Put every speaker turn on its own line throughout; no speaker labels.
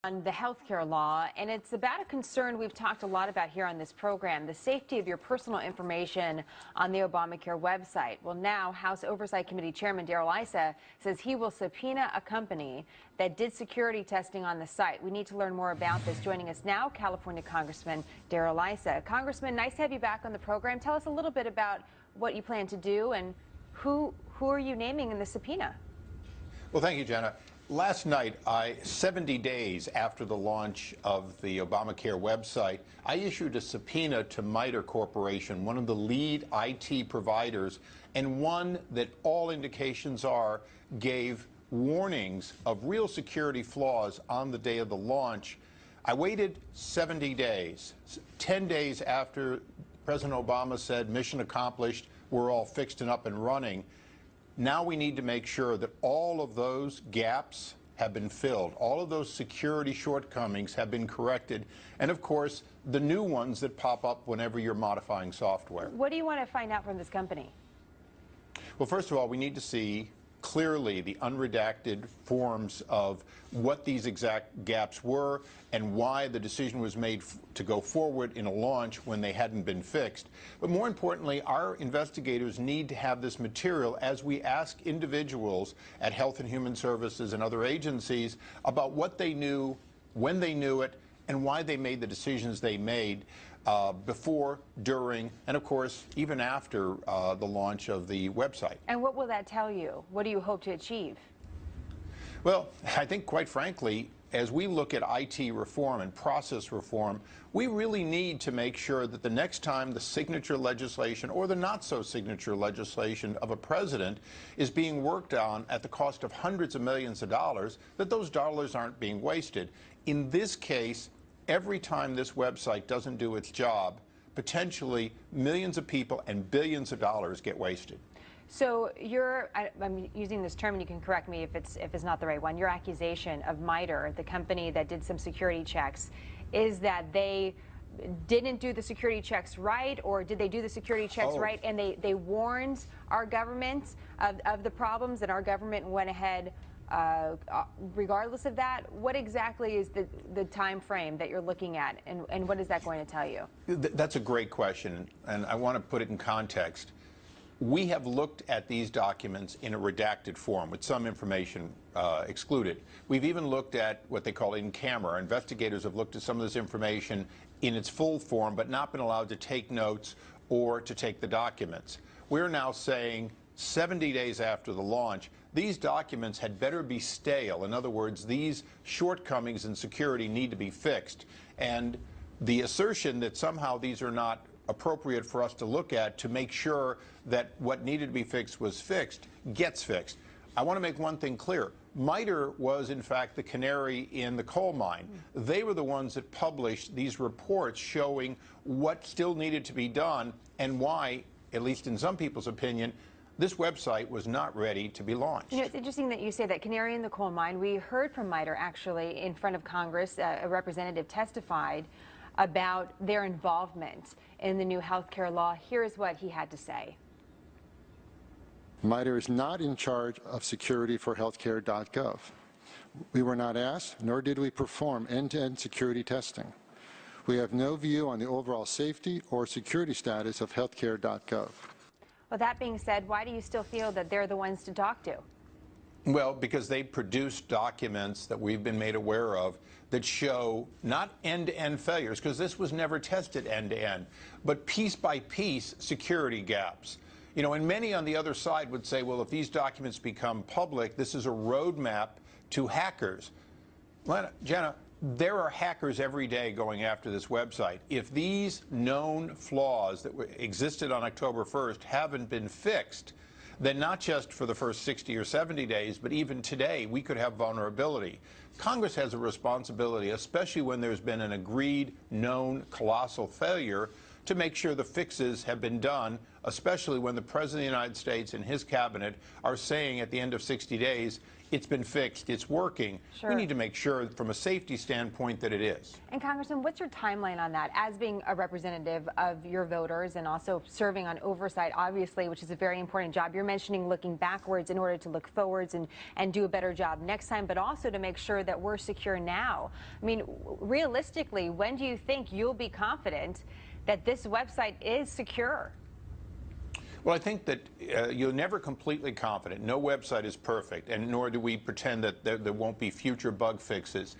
On the healthcare law, and it's about a concern we've talked a lot about here on this program, the safety of your personal information on the ObamaCare website. Well, now House Oversight Committee Chairman Issa says he will subpoena a company that did security testing on the site. We need to learn more about this. Joining us now, California Congressman Issa. Congressman, nice to have you back on the program. Tell us a little bit about what you plan to do and who are you naming in the subpoena?
Well, thank you, Jenna. Last night, 70 days after the launch of the ObamaCare website, I issued a subpoena to MITRE Corporation, one of the lead IT providers, and one that all indications are gave warnings of real security flaws on the day of the launch. I waited 70 days, 10 days after President Obama said, mission accomplished, we're all fixed and up and running. Now we need to make sure that all of those gaps have been filled. All of those security shortcomings have been corrected. And of course, the new ones that pop up whenever you're modifying software.
What do you want to find out from this company?
Well, first of all, we need to see clearly the unredacted forms of what these exact gaps were and why the decision was made to go forward in a launch when they hadn't been fixed. But more importantly, our investigators need to have this material as we ask individuals at Health and Human Services and other agencies about what they knew, when they knew it, and why they made the decisions they made before, during, and of course, even after the launch of the website.
And what will that tell you? What do you hope to achieve?
Well, I think, quite frankly, as we look at IT reform and process reform, we really need to make sure that the next time the signature legislation or the not-so-signature legislation of a president is being worked on at the cost of hundreds of millions of dollars, that those dollars aren't being wasted. In this case, every time this website doesn't do its job, potentially millions of people and billions of dollars get wasted.
So I'm using this term, and you can correct me if it's not the right one. Your accusation of MITRE, the company that did some security checks, is that they didn't do the security checks right, or did they do the security checks right and they warned our government of the problems, and our government went ahead regardless of that? What exactly is the time frame that you're looking at, and what is that going to tell you?
That's a great question, and I want to put it in context. We have looked at these documents in a redacted form with some information excluded. We've even looked at what they call in camera. Investigators have looked at some of this information in its full form but not been allowed to take notes or to take the documents. We're now saying 70 days after the launch, these documents had better be stale. In other words, these shortcomings in security need to be fixed. And the assertion that somehow these are not appropriate for us to look at to make sure that what needed to be fixed was fixed gets fixed. I want to make one thing clear. MITRE was, in fact, the canary in the coal mine. They were the ones that published these reports showing what still needed to be done and why, at least in some people's opinion, this website was not ready to be launched.
You know, it's interesting that you say that canary in the coal mine. We heard from MITRE actually in front of Congress. A representative testified about their involvement in the new health care law. Here's what he had to say.
MITRE is not in charge of security for healthcare.gov. We were not asked, nor did we perform end-to-end security testing. We have no view on the overall safety or security status of healthcare.gov.
Well, that being said, why do you still feel that they're the ones to talk to?
Well, because they produced documents that we've been made aware of that show not end-to-end failures, because this was never tested end-to-end, but piece-by-piece security gaps. You know, and many on the other side would say, well, if these documents become public, this is a roadmap to hackers. Well, Jenna, there are hackers every day going after this website. If these known flaws that existed on October 1st haven't been fixed, then not just for the first 60 or 70 days, but even today, we could have vulnerability. Congress has a responsibility, especially when there's been an agreed, known, colossal failure, to make sure the fixes have been done, especially when the President of the United States and his cabinet are saying at the end of 60 days, it's been fixed, it's working.
Sure.
We need to make sure from a safety standpoint that it is.
And Congressman, what's your timeline on that? As being a representative of your voters and also serving on oversight, obviously, which is a very important job. You're mentioning looking backwards in order to look forwards and do a better job next time, but also to make sure that we're secure now. I mean, realistically, when do you think you'll be confident that this website is secure?
Well, I think that you're never completely confident. No website is perfect, and nor do we pretend that there won't be future bug fixes.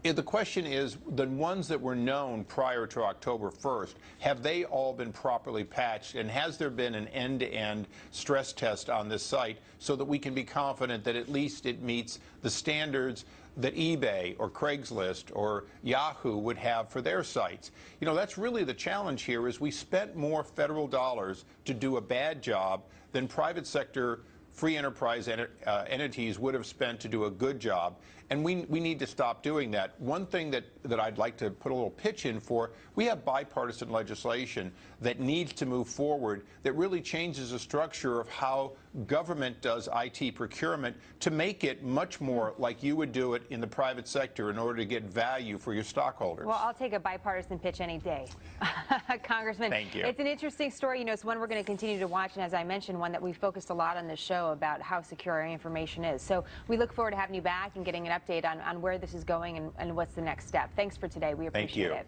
The question is, the ones that were known prior to October 1st, have they all been properly patched, and has there been an end-to-end stress test on this site so that we can be confident that at least it meets the standards that eBay or Craigslist or Yahoo would have for their sites? You know, that's really the challenge here, is we spent more federal dollars to do a bad job than private sector free enterprise entities would have spent to do a good job. And we need to stop doing that. One thing that I'd like to put a little pitch in for, we have bipartisan legislation that needs to move forward that really changes the structure of how government does IT procurement to make it much more like you would do it in the private sector in order to get value for your stockholders.
Well, I'll take a bipartisan pitch any day. Congressman,
thank you.
It's an interesting story. You know, it's one we're going to continue to watch, and as I mentioned, one that we focused a lot on this show about how secure our information is. So we look forward to having you back and getting an update on where this is going and what's the next step. Thanks for today. We appreciate it.